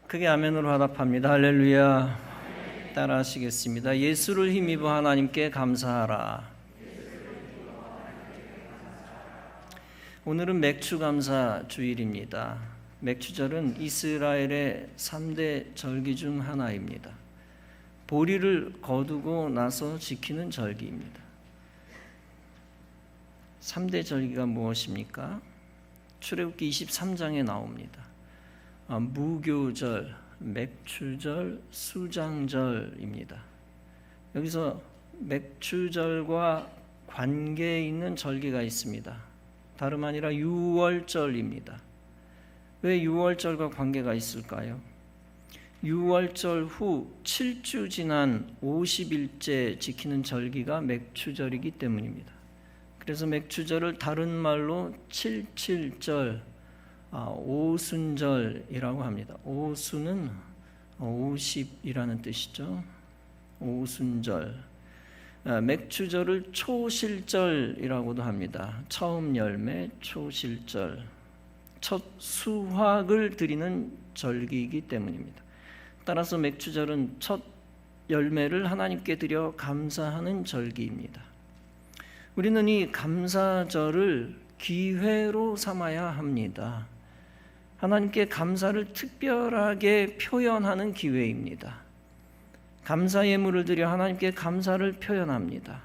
크게 아멘으로 화답합니다. 할렐루야. 따라 하시겠습니다. 예수를 힘입어 하나님께 감사하라. 오늘은 맥추감사 주일입니다. 맥추절은 이스라엘의 3대 절기 중 하나입니다. 보리를 거두고 나서 지키는 절기입니다. 3대 절기가 무엇입니까? 출애굽기 23장에 나옵니다. 무교절, 맥추절, 수장절입니다. 여기서 맥추절과 관계 있는 절기가 있습니다. 다름 아니라 유월절입니다. 왜 유월절과 관계가 있을까요? 유월절 후 7주 지난 50일째 지키는 절기가 맥추절이기 때문입니다. 그래서 맥추절을 다른 말로 77절, 오순절이라고 합니다. 오순은 50이라는 뜻이죠. 오순절. 맥추절을 초실절이라고도 합니다. 처음 열매, 초실절. 첫 수확을 드리는 절기이기 때문입니다. 따라서 맥추절은 첫 열매를 하나님께 드려 감사하는 절기입니다. 우리는 이 감사절을 기회로 삼아야 합니다. 하나님께 감사를 특별하게 표현하는 기회입니다. 감사 예물을 드려 하나님께 감사를 표현합니다.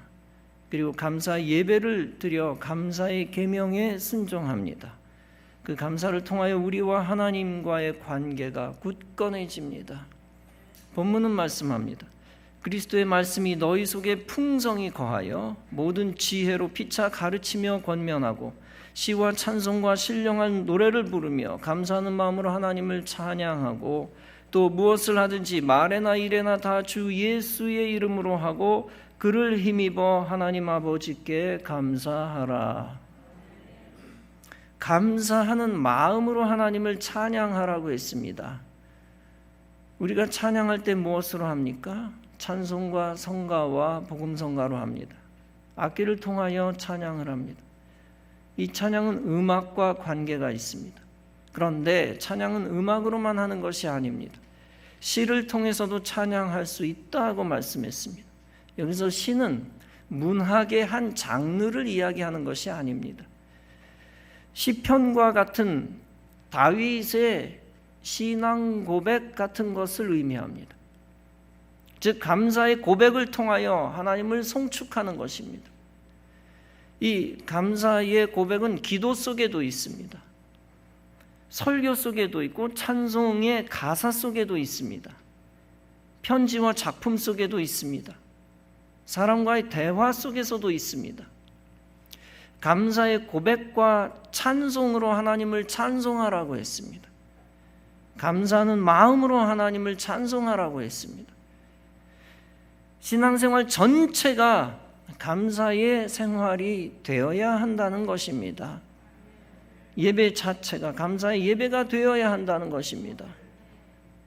그리고 감사 예배를 드려 감사의 계명에 순종합니다. 그 감사를 통하여 우리와 하나님과의 관계가 굳건해집니다. 본문은 말씀합니다. 그리스도의 말씀이 너희 속에 풍성히 거하여 모든 지혜로 피차 가르치며 권면하고 시와 찬송과 신령한 노래를 부르며 감사하는 마음으로 하나님을 찬양하고 또 무엇을 하든지 말에나 일에나 다 주 예수의 이름으로 하고 그를 힘입어 하나님 아버지께 감사하라. 감사하는 마음으로 하나님을 찬양하라고 했습니다. 우리가 찬양할 때 무엇으로 합니까? 찬송과 성가와 복음성가로 합니다. 악기를 통하여 찬양을 합니다. 이 찬양은 음악과 관계가 있습니다. 그런데 찬양은 음악으로만 하는 것이 아닙니다. 시를 통해서도 찬양할 수 있다고 말씀했습니다. 여기서 시는 문학의 한 장르를 이야기하는 것이 아닙니다. 시편과 같은 다윗의 신앙 고백 같은 것을 의미합니다. 즉 감사의 고백을 통하여 하나님을 송축하는 것입니다. 이 감사의 고백은 기도 속에도 있습니다. 설교 속에도 있고 찬송의 가사 속에도 있습니다. 편지와 작품 속에도 있습니다. 사람과의 대화 속에서도 있습니다. 감사의 고백과 찬송으로 하나님을 찬송하라고 했습니다. 감사하는 마음으로 하나님을 찬송하라고 했습니다. 신앙생활 전체가 감사의 생활이 되어야 한다는 것입니다. 예배 자체가 감사의 예배가 되어야 한다는 것입니다.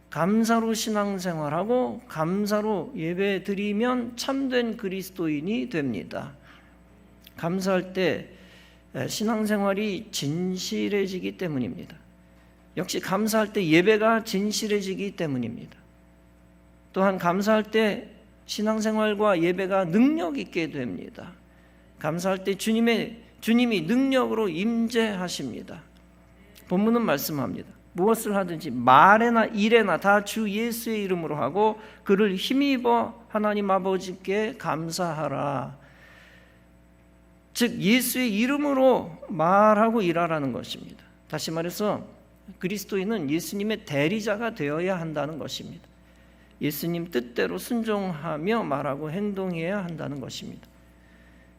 감사로 신앙생활하고 감사로 예배 드리면 참된 그리스도인이 됩니다. 감사할 때 신앙생활이 진실해지기 때문입니다. 역시 감사할 때 예배가 진실해지기 때문입니다. 또한 감사할 때 신앙생활과 예배가 능력 있게 됩니다. 감사할 때 주님이 능력으로 임재하십니다. 본문은 말씀합니다. 무엇을 하든지 말에나 일에나 다 주 예수의 이름으로 하고 그를 힘입어 하나님 아버지께 감사하라. 즉 예수의 이름으로 말하고 일하라는 것입니다. 다시 말해서 그리스도인은 예수님의 대리자가 되어야 한다는 것입니다. 예수님 뜻대로 순종하며 말하고 행동해야 한다는 것입니다.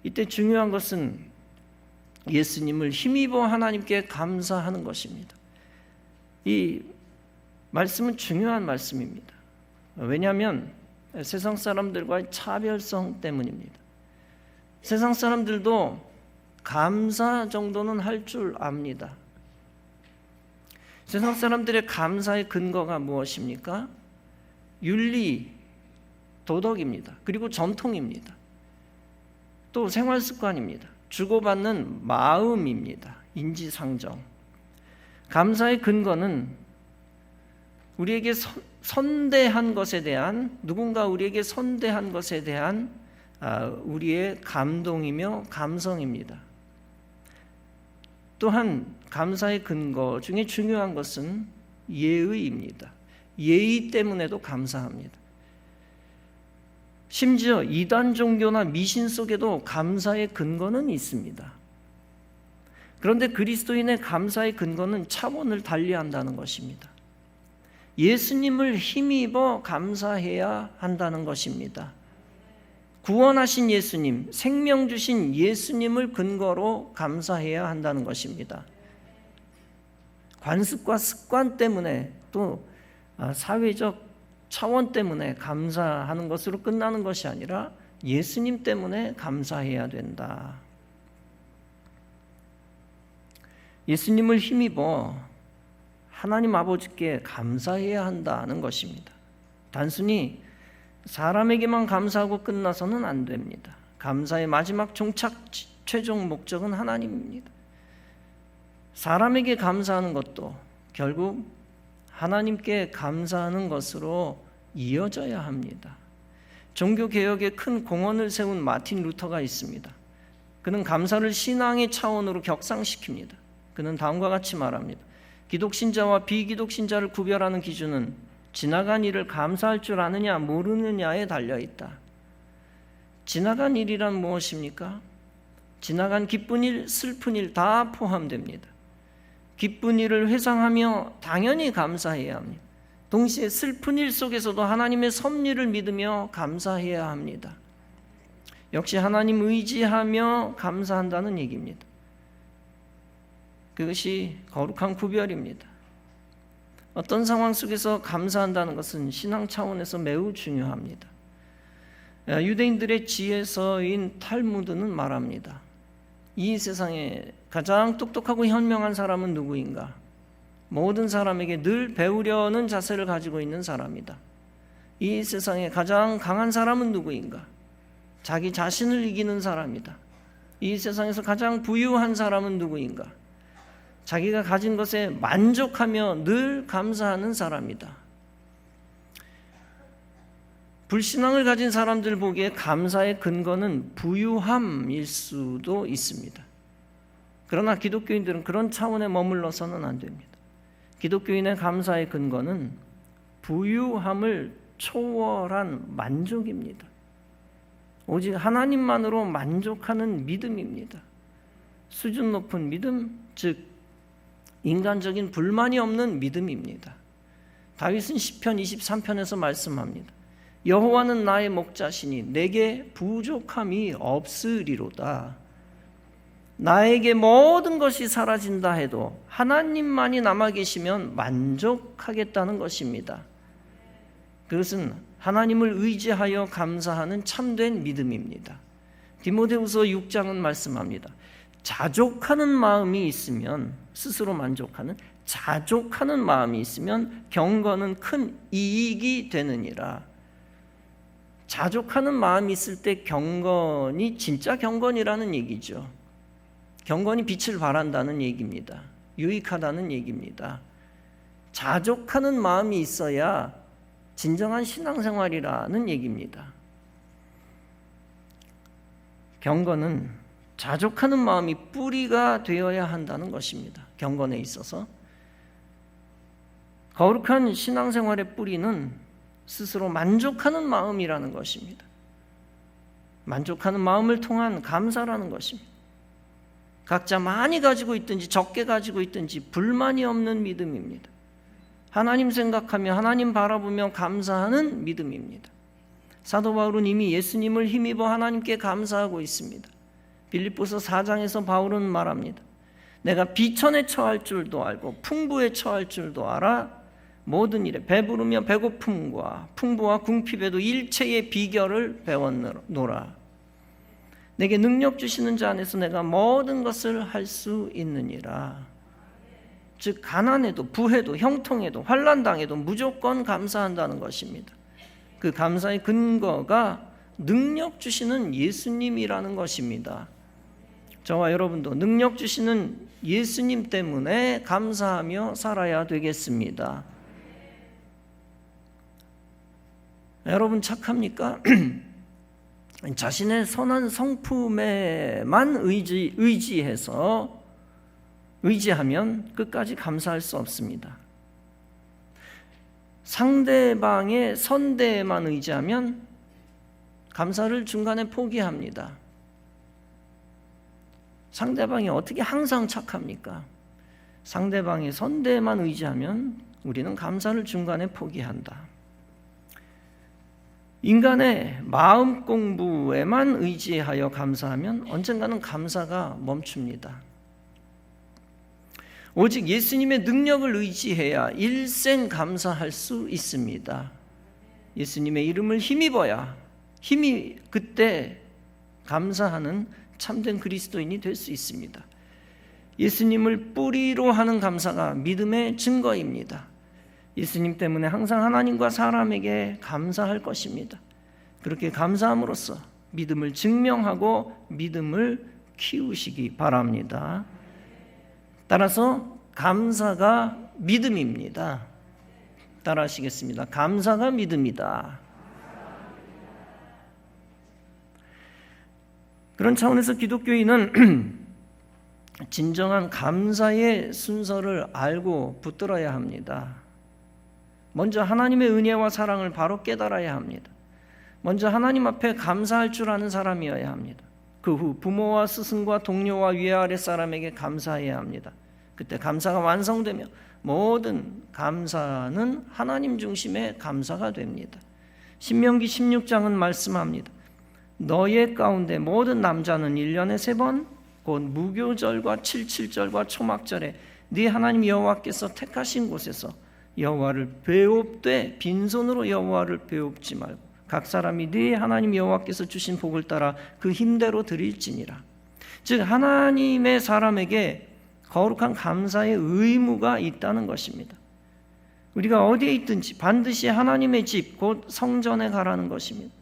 이때 중요한 것은 예수님을 힘입어 하나님께 감사하는 것입니다. 이 말씀은 중요한 말씀입니다. 왜냐하면 세상 사람들과의 차별성 때문입니다. 세상 사람들도 감사 정도는 할 줄 압니다. 세상 사람들의 감사의 근거가 무엇입니까? 윤리, 도덕입니다. 그리고 전통입니다. 또 생활 습관입니다. 주고받는 마음입니다. 인지상정. 감사의 근거는 우리에게 선대한 것에 대한, 누군가 우리에게 선대한 것에 대한 우리의 감동이며 감성입니다. 또한 감사의 근거 중에 중요한 것은 예의입니다. 예의 때문에도 감사합니다. 심지어 이단 종교나 미신 속에도 감사의 근거는 있습니다. 그런데 그리스도인의 감사의 근거는 차원을 달리한다는 것입니다. 예수님을 힘입어 감사해야 한다는 것입니다. 구원하신 예수님, 생명 주신 예수님을 근거로 감사해야 한다는 것입니다. 관습과 습관 때문에 또 사회적 차원 때문에 감사하는 것으로 끝나는 것이 아니라 예수님 때문에 감사해야 된다. 예수님을 힘입어 하나님 아버지께 감사해야 한다는 것입니다. 단순히 사람에게만 감사하고 끝나서는 안 됩니다. 감사의 마지막 종착 최종 목적은 하나님입니다. 사람에게 감사하는 것도 결국 하나님께 감사하는 것으로 이어져야 합니다. 종교개혁에 큰 공헌을 세운 마틴 루터가 있습니다. 그는 감사를 신앙의 차원으로 격상시킵니다. 그는 다음과 같이 말합니다. 기독신자와 비기독신자를 구별하는 기준은 지나간 일을 감사할 줄 아느냐 모르느냐에 달려있다. 지나간 일이란 무엇입니까? 지나간 기쁜 일, 슬픈 일 다 포함됩니다. 기쁜 일을 회상하며 당연히 감사해야 합니다. 동시에 슬픈 일 속에서도 하나님의 섭리를 믿으며 감사해야 합니다. 역시 하나님 의지하며 감사한다는 얘기입니다. 그것이 거룩한 구별입니다. 어떤 상황 속에서 감사한다는 것은 신앙 차원에서 매우 중요합니다. 유대인들의 지혜서인 탈무드는 말합니다. 이 세상에 가장 똑똑하고 현명한 사람은 누구인가? 모든 사람에게 늘 배우려는 자세를 가지고 있는 사람이다. 이 세상에 가장 강한 사람은 누구인가? 자기 자신을 이기는 사람이다. 이 세상에서 가장 부유한 사람은 누구인가? 자기가 가진 것에 만족하며 늘 감사하는 사람이다. 불신앙을 가진 사람들 보기에 감사의 근거는 부유함일 수도 있습니다. 그러나 기독교인들은 그런 차원에 머물러서는 안 됩니다. 기독교인의 감사의 근거는 부유함을 초월한 만족입니다. 오직 하나님만으로 만족하는 믿음입니다. 수준 높은 믿음, 즉 인간적인 불만이 없는 믿음입니다. 다윗은 시편 23편에서 말씀합니다. 여호와는 나의 목자시니 내게 부족함이 없으리로다. 나에게 모든 것이 사라진다 해도 하나님만이 남아 계시면 만족하겠다는 것입니다. 그것은 하나님을 의지하여 감사하는 참된 믿음입니다. 디모데후서 6장은 말씀합니다. 자족하는 마음이 있으면, 스스로 만족하는 자족하는 마음이 있으면 경건은 큰 이익이 되느니라. 자족하는 마음이 있을 때 경건이 진짜 경건이라는 얘기죠. 경건이 빛을 발한다는 얘기입니다. 유익하다는 얘기입니다. 자족하는 마음이 있어야 진정한 신앙생활이라는 얘기입니다. 경건은 자족하는 마음이 뿌리가 되어야 한다는 것입니다. 경건에 있어서 거룩한 신앙생활의 뿌리는 스스로 만족하는 마음이라는 것입니다. 만족하는 마음을 통한 감사라는 것입니다. 각자 많이 가지고 있든지 적게 가지고 있든지 불만이 없는 믿음입니다. 하나님 생각하며 하나님 바라보며 감사하는 믿음입니다. 사도 바울은 이미 예수님을 힘입어 하나님께 감사하고 있습니다. 빌립보서 4장에서 바울은 말합니다. 내가 비천에 처할 줄도 알고 풍부에 처할 줄도 알아 모든 일에 배부르며 배고픔과 풍부와 궁핍에도 일체의 비결을 배웠노라. 내게 능력 주시는 자 안에서 내가 모든 것을 할 수 있느니라. 즉 가난해도 부해도 형통해도 환난당해도 무조건 감사한다는 것입니다. 그 감사의 근거가 능력 주시는 예수님이라는 것입니다. 저와 여러분도 능력 주시는 예수님 때문에 감사하며 살아야 되겠습니다. 여러분 착합니까? 자신의 선한 성품에만 의지하면 끝까지 감사할 수 없습니다. 상대방의 선대에만 의지하면 감사를 중간에 포기합니다. 상대방이 어떻게 항상 착합니까? 상대방의 선대에만 의지하면 우리는 감사를 중간에 포기한다. 인간의 마음 공부에만 의지하여 감사하면 언젠가는 감사가 멈춥니다. 오직 예수님의 능력을 의지해야 일생 감사할 수 있습니다. 예수님의 이름을 힘입어야 그때 감사하는 참된 그리스도인이 될 수 있습니다. 예수님을 뿌리로 하는 감사가 믿음의 증거입니다. 예수님 때문에 항상 하나님과 사람에게 감사할 것입니다. 그렇게 감사함으로써 믿음을 증명하고 믿음을 키우시기 바랍니다. 따라서 감사가 믿음입니다. 따라하시겠습니다. 감사가 믿음이다. 그런 차원에서 기독교인은 진정한 감사의 순서를 알고 붙들어야 합니다. 먼저 하나님의 은혜와 사랑을 바로 깨달아야 합니다. 먼저 하나님 앞에 감사할 줄 아는 사람이어야 합니다. 그 후 부모와 스승과 동료와 위아래 사람에게 감사해야 합니다. 그때 감사가 완성되며 모든 감사는 하나님 중심의 감사가 됩니다. 신명기 16장은 말씀합니다. 너의 가운데 모든 남자는 1년에 3번 곧 무교절과 칠칠절과 초막절에 네 하나님 여호와께서 택하신 곳에서 여호와를 배웁되 빈손으로 여호와를 배웁지 말고 각 사람이 네 하나님 여호와께서 주신 복을 따라 그 힘대로 드릴지니라. 즉 하나님의 사람에게 거룩한 감사의 의무가 있다는 것입니다. 우리가 어디에 있든지 반드시 하나님의 집 곧 성전에 가라는 것입니다.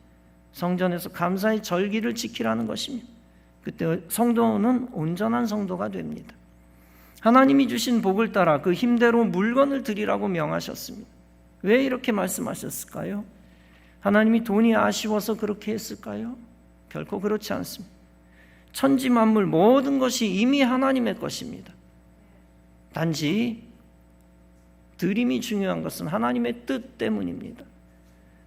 성전에서 감사의 절기를 지키라는 것입니다. 그때 성도는 온전한 성도가 됩니다. 하나님이 주신 복을 따라 그 힘대로 물건을 드리라고 명하셨습니다. 왜 이렇게 말씀하셨을까요? 하나님이 돈이 아쉬워서 그렇게 했을까요? 결코 그렇지 않습니다. 천지 만물 모든 것이 이미 하나님의 것입니다. 단지 드림이 중요한 것은 하나님의 뜻 때문입니다.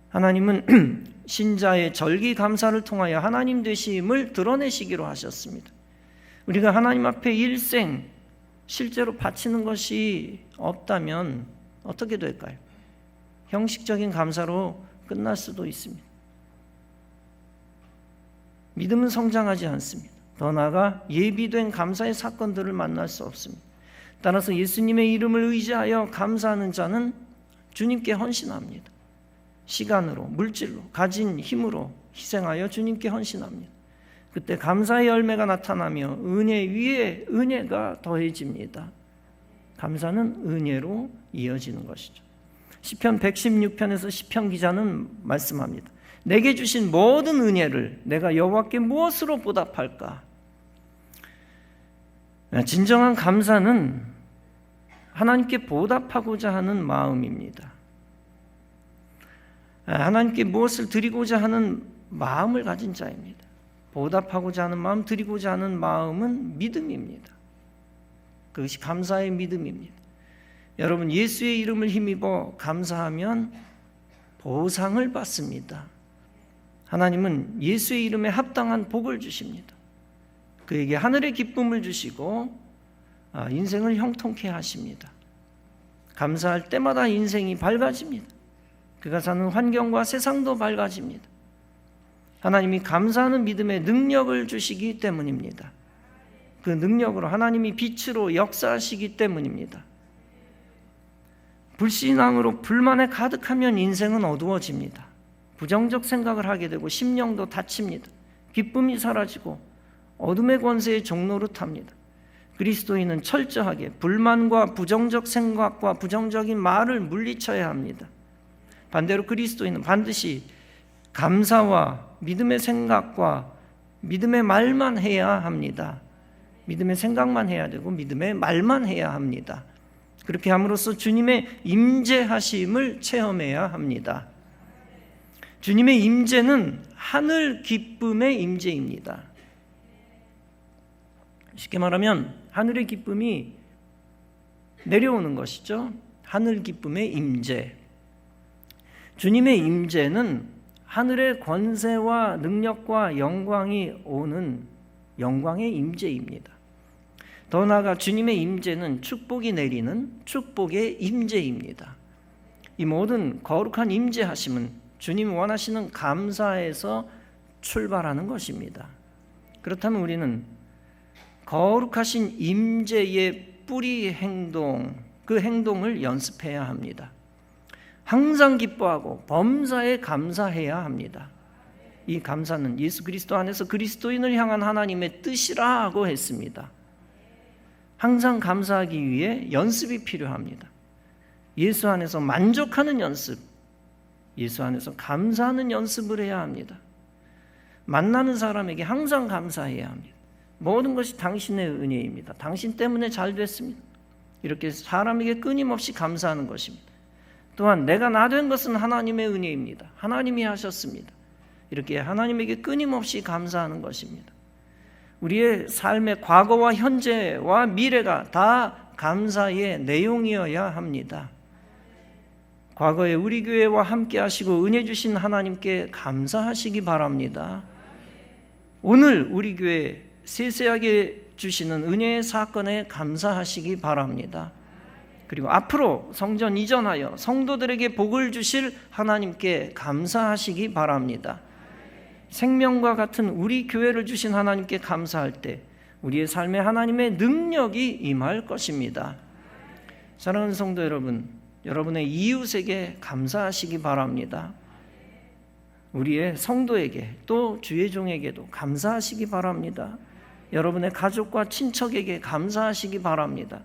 하나님은 신자의 절기 감사를 통하여 하나님 되심을 드러내시기로 하셨습니다. 우리가 하나님 앞에 일생 실제로 바치는 것이 없다면 어떻게 될까요? 형식적인 감사로 끝날 수도 있습니다. 믿음은 성장하지 않습니다. 더 나아가 예비된 감사의 사건들을 만날 수 없습니다. 따라서 예수님의 이름을 의지하여 감사하는 자는 주님께 헌신합니다. 시간으로, 물질로, 가진 힘으로 희생하여 주님께 헌신합니다. 그때 감사의 열매가 나타나며 은혜 위에 은혜가 더해집니다. 감사는 은혜로 이어지는 것이죠. 시편 116편에서 시편 기자는 말씀합니다. 내게 주신 모든 은혜를 내가 여호와께 무엇으로 보답할까? 진정한 감사는 하나님께 보답하고자 하는 마음입니다. 하나님께 무엇을 드리고자 하는 마음을 가진 자입니다. 보답하고자 하는 마음, 드리고자 하는 마음은 믿음입니다. 그것이 감사의 믿음입니다. 여러분, 예수의 이름을 힘입어 감사하면 보상을 받습니다. 하나님은 예수의 이름에 합당한 복을 주십니다. 그에게 하늘의 기쁨을 주시고 인생을 형통케 하십니다. 감사할 때마다 인생이 밝아집니다. 그가 사는 환경과 세상도 밝아집니다. 하나님이 감사하는 믿음의 능력을 주시기 때문입니다. 그 능력으로 하나님이 빛으로 역사하시기 때문입니다. 불신앙으로 불만에 가득하면 인생은 어두워집니다. 부정적 생각을 하게 되고 심령도 다칩니다. 기쁨이 사라지고 어둠의 권세의 종로로 탑니다. 그리스도인은 철저하게 불만과 부정적 생각과 부정적인 말을 물리쳐야 합니다. 반대로 그리스도인은 반드시 감사와 믿음의 생각과 믿음의 말만 해야 합니다. 믿음의 생각만 해야 되고 믿음의 말만 해야 합니다. 그렇게 함으로써 주님의 임재하심을 체험해야 합니다. 주님의 임재는 하늘 기쁨의 임재입니다. 쉽게 말하면 하늘의 기쁨이 내려오는 것이죠. 하늘 기쁨의 임재. 주님의 임재는 하늘의 권세와 능력과 영광이 오는 영광의 임재입니다. 더 나아가 주님의 임재는 축복이 내리는 축복의 임재입니다. 이 모든 거룩한 임재하심은 주님이 원하시는 감사에서 출발하는 것입니다. 그렇다면 우리는 거룩하신 임재의 뿌리 행동, 그 행동을 연습해야 합니다. 항상 기뻐하고 범사에 감사해야 합니다. 이 감사는 예수 그리스도 안에서 그리스도인을 향한 하나님의 뜻이라 하고 했습니다. 항상 감사하기 위해 연습이 필요합니다. 예수 안에서 만족하는 연습, 예수 안에서 감사하는 연습을 해야 합니다. 만나는 사람에게 항상 감사해야 합니다. 모든 것이 당신의 은혜입니다. 당신 때문에 잘 됐습니다. 이렇게 사람에게 끊임없이 감사하는 것입니다. 또한 내가 나 된 것은 하나님의 은혜입니다. 하나님이 하셨습니다. 이렇게 하나님에게 끊임없이 감사하는 것입니다. 우리의 삶의 과거와 현재와 미래가 다 감사의 내용이어야 합니다. 과거에 우리 교회와 함께 하시고 은혜 주신 하나님께 감사하시기 바랍니다. 오늘 우리 교회 세세하게 주시는 은혜의 사건에 감사하시기 바랍니다. 그리고 앞으로 성전 이전하여 성도들에게 복을 주실 하나님께 감사하시기 바랍니다. 생명과 같은 우리 교회를 주신 하나님께 감사할 때 우리의 삶에 하나님의 능력이 임할 것입니다. 사랑하는 성도 여러분, 여러분의 이웃에게 감사하시기 바랍니다. 우리의 성도에게 또 주의 종에게도 감사하시기 바랍니다. 여러분의 가족과 친척에게 감사하시기 바랍니다.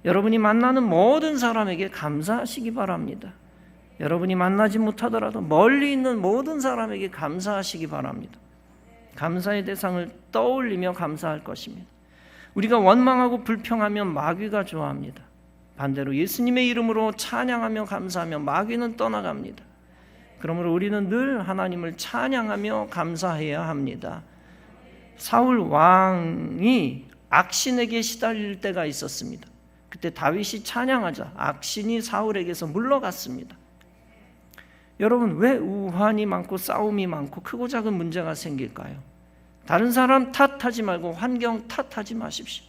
여러분이 만나는 모든 사람에게 감사하시기 바랍니다. 여러분이 만나지 못하더라도 멀리 있는 모든 사람에게 감사하시기 바랍니다. 감사의 대상을 떠올리며 감사할 것입니다. 우리가 원망하고 불평하면 마귀가 좋아합니다. 반대로 예수님의 이름으로 찬양하며 감사하며 마귀는 떠나갑니다. 그러므로 우리는 늘 하나님을 찬양하며 감사해야 합니다. 사울 왕이 악신에게 시달릴 때가 있었습니다. 그때 다윗이 찬양하자 악신이 사울에게서 물러갔습니다. 여러분, 왜 우환이 많고 싸움이 많고 크고 작은 문제가 생길까요? 다른 사람 탓하지 말고 환경 탓하지 마십시오.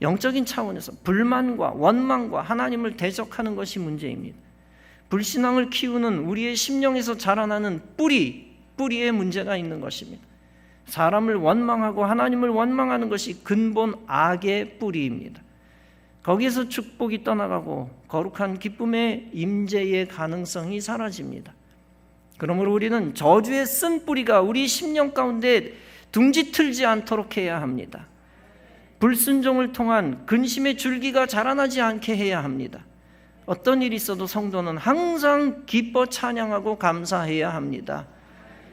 영적인 차원에서 불만과 원망과 하나님을 대적하는 것이 문제입니다. 불신앙을 키우는 우리의 심령에서 자라나는 뿌리에 문제가 있는 것입니다. 사람을 원망하고 하나님을 원망하는 것이 근본 악의 뿌리입니다. 거기에서 축복이 떠나가고 거룩한 기쁨의 임재의 가능성이 사라집니다. 그러므로 우리는 저주의 쓴 뿌리가 우리 심령 가운데 둥지 틀지 않도록 해야 합니다. 불순종을 통한 근심의 줄기가 자라나지 않게 해야 합니다. 어떤 일이 있어도 성도는 항상 기뻐 찬양하고 감사해야 합니다.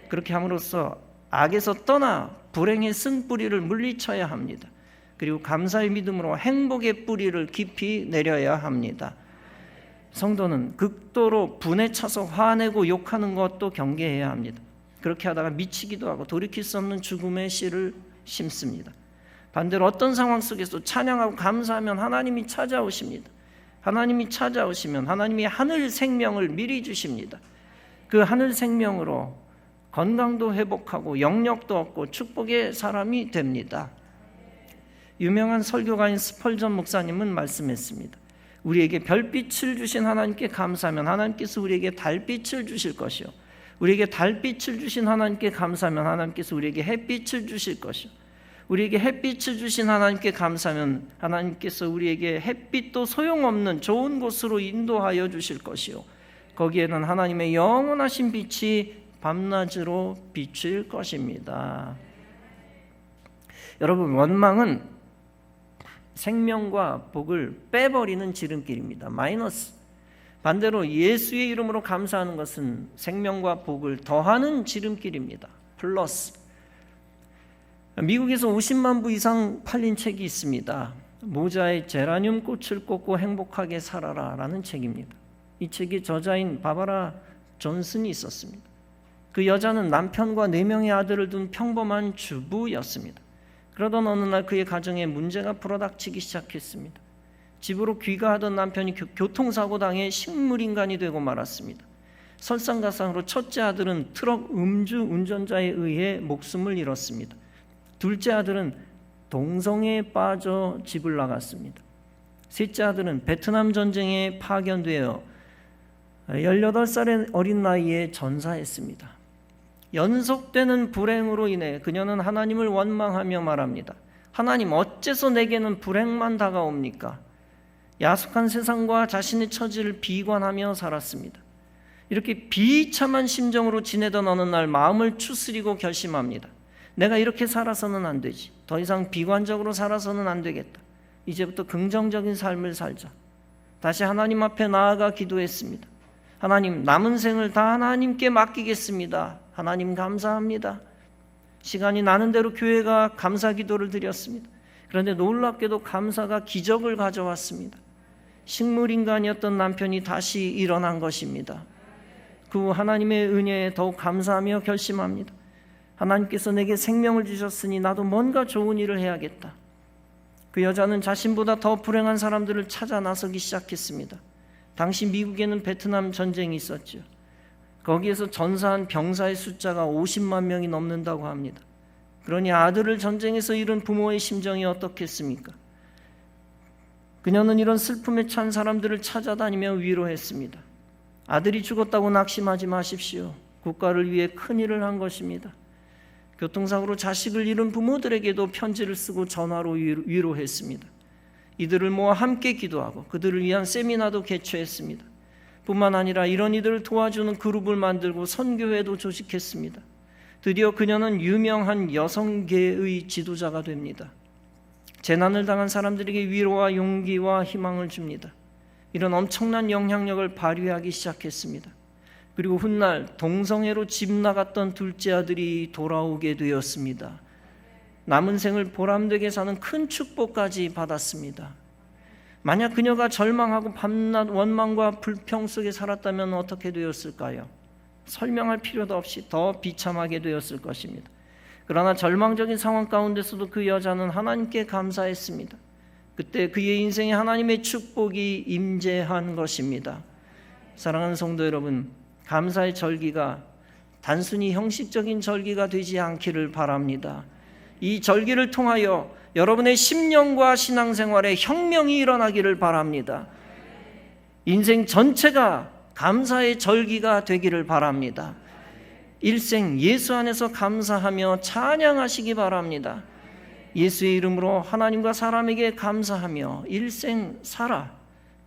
그렇게 함으로써 악에서 떠나 불행의 쓴 뿌리를 물리쳐야 합니다. 그리고 감사의 믿음으로 행복의 뿌리를 깊이 내려야 합니다. 성도는 극도로 분에 차서 화내고 욕하는 것도 경계해야 합니다. 그렇게 하다가 미치기도 하고 돌이킬 수 없는 죽음의 씨를 심습니다. 반대로 어떤 상황 속에서 찬양하고 감사하면 하나님이 찾아오십니다. 하나님이 찾아오시면 하나님이 하늘 생명을 미리 주십니다. 그 하늘 생명으로 건강도 회복하고 영력도 얻고 축복의 사람이 됩니다. 유명한 설교가인 스펄전 목사님은 말씀했습니다. 우리에게 별빛을 주신 하나님께 감사하면 하나님께서 우리에게 달빛을 주실 것이요, 우리에게 달빛을 주신 하나님께 감사하면 하나님께서 우리에게 햇빛을 주실 것이요, 우리에게 햇빛을 주신 하나님께 감사하면 하나님께서 우리에게 햇빛도 소용없는 좋은 곳으로 인도하여 주실 것이요, 거기에는 하나님의 영원하신 빛이 밤낮으로 비칠 것입니다. 여러분, 원망은 생명과 복을 빼버리는 지름길입니다. 마이너스. 반대로 예수의 이름으로 감사하는 것은 생명과 복을 더하는 지름길입니다. 플러스. 미국에서 50만 부 이상 팔린 책이 있습니다. 모자에 제라늄 꽃을 꽂고 행복하게 살아라 라는 책입니다. 이 책의 저자인 바바라 존슨이 있었습니다. 그 여자는 남편과 4명의 아들을 둔 평범한 주부였습니다. 그러던 어느 날 그의 가정에 문제가 불어닥치기 시작했습니다. 집으로 귀가하던 남편이 교통사고 당해 식물인간이 되고 말았습니다. 설상가상으로 첫째 아들은 트럭 음주 운전자에 의해 목숨을 잃었습니다. 둘째 아들은 동성애에 빠져 집을 나갔습니다. 셋째 아들은 베트남 전쟁에 파견되어 18살의 어린 나이에 전사했습니다. 연속되는 불행으로 인해 그녀는 하나님을 원망하며 말합니다. 하나님, 어째서 내게는 불행만 다가옵니까? 야속한 세상과 자신의 처지를 비관하며 살았습니다. 이렇게 비참한 심정으로 지내던 어느 날 마음을 추스리고 결심합니다. 내가 이렇게 살아서는 안 되지. 더 이상 비관적으로 살아서는 안 되겠다. 이제부터 긍정적인 삶을 살자. 다시 하나님 앞에 나아가 기도했습니다. 하나님, 남은 생을 다 하나님께 맡기겠습니다. 하나님 감사합니다. 시간이 나는 대로 교회가 감사 기도를 드렸습니다. 그런데 놀랍게도 감사가 기적을 가져왔습니다. 식물인간이었던 남편이 다시 일어난 것입니다. 그 후 하나님의 은혜에 더욱 감사하며 결심합니다. 하나님께서 내게 생명을 주셨으니 나도 뭔가 좋은 일을 해야겠다. 그 여자는 자신보다 더 불행한 사람들을 찾아 나서기 시작했습니다. 당시 미국에는 베트남 전쟁이 있었죠. 거기에서 전사한 병사의 숫자가 50만 명이 넘는다고 합니다. 그러니 아들을 전쟁에서 잃은 부모의 심정이 어떻겠습니까? 그녀는 이런 슬픔에 찬 사람들을 찾아다니며 위로했습니다. 아들이 죽었다고 낙심하지 마십시오. 국가를 위해 큰일을 한 것입니다. 교통사고로 자식을 잃은 부모들에게도 편지를 쓰고 전화로 위로했습니다. 이들을 모아 함께 기도하고 그들을 위한 세미나도 개최했습니다. 뿐만 아니라 이런 이들을 도와주는 그룹을 만들고 선교회도 조직했습니다. 드디어 그녀는 유명한 여성계의 지도자가 됩니다. 재난을 당한 사람들에게 위로와 용기와 희망을 줍니다. 이런 엄청난 영향력을 발휘하기 시작했습니다. 그리고 훗날 동성애로 집 나갔던 둘째 아들이 돌아오게 되었습니다. 남은 생을 보람되게 사는 큰 축복까지 받았습니다. 만약 그녀가 절망하고 밤낮 원망과 불평 속에 살았다면 어떻게 되었을까요? 설명할 필요도 없이 더 비참하게 되었을 것입니다. 그러나 절망적인 상황 가운데서도 그 여자는 하나님께 감사했습니다. 그때 그의 인생에 하나님의 축복이 임재한 것입니다. 사랑하는 성도 여러분, 감사의 절기가 단순히 형식적인 절기가 되지 않기를 바랍니다. 이 절기를 통하여 여러분의 심령과 신앙생활에 혁명이 일어나기를 바랍니다. 인생 전체가 감사의 절기가 되기를 바랍니다. 일생 예수 안에서 감사하며 찬양하시기 바랍니다. 예수의 이름으로 하나님과 사람에게 감사하며 일생 살아,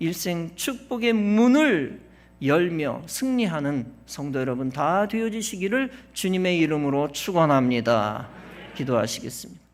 일생 축복의 문을 열며 승리하는 성도 여러분 다 되어지시기를 주님의 이름으로 축원합니다. 기도하시겠습니다.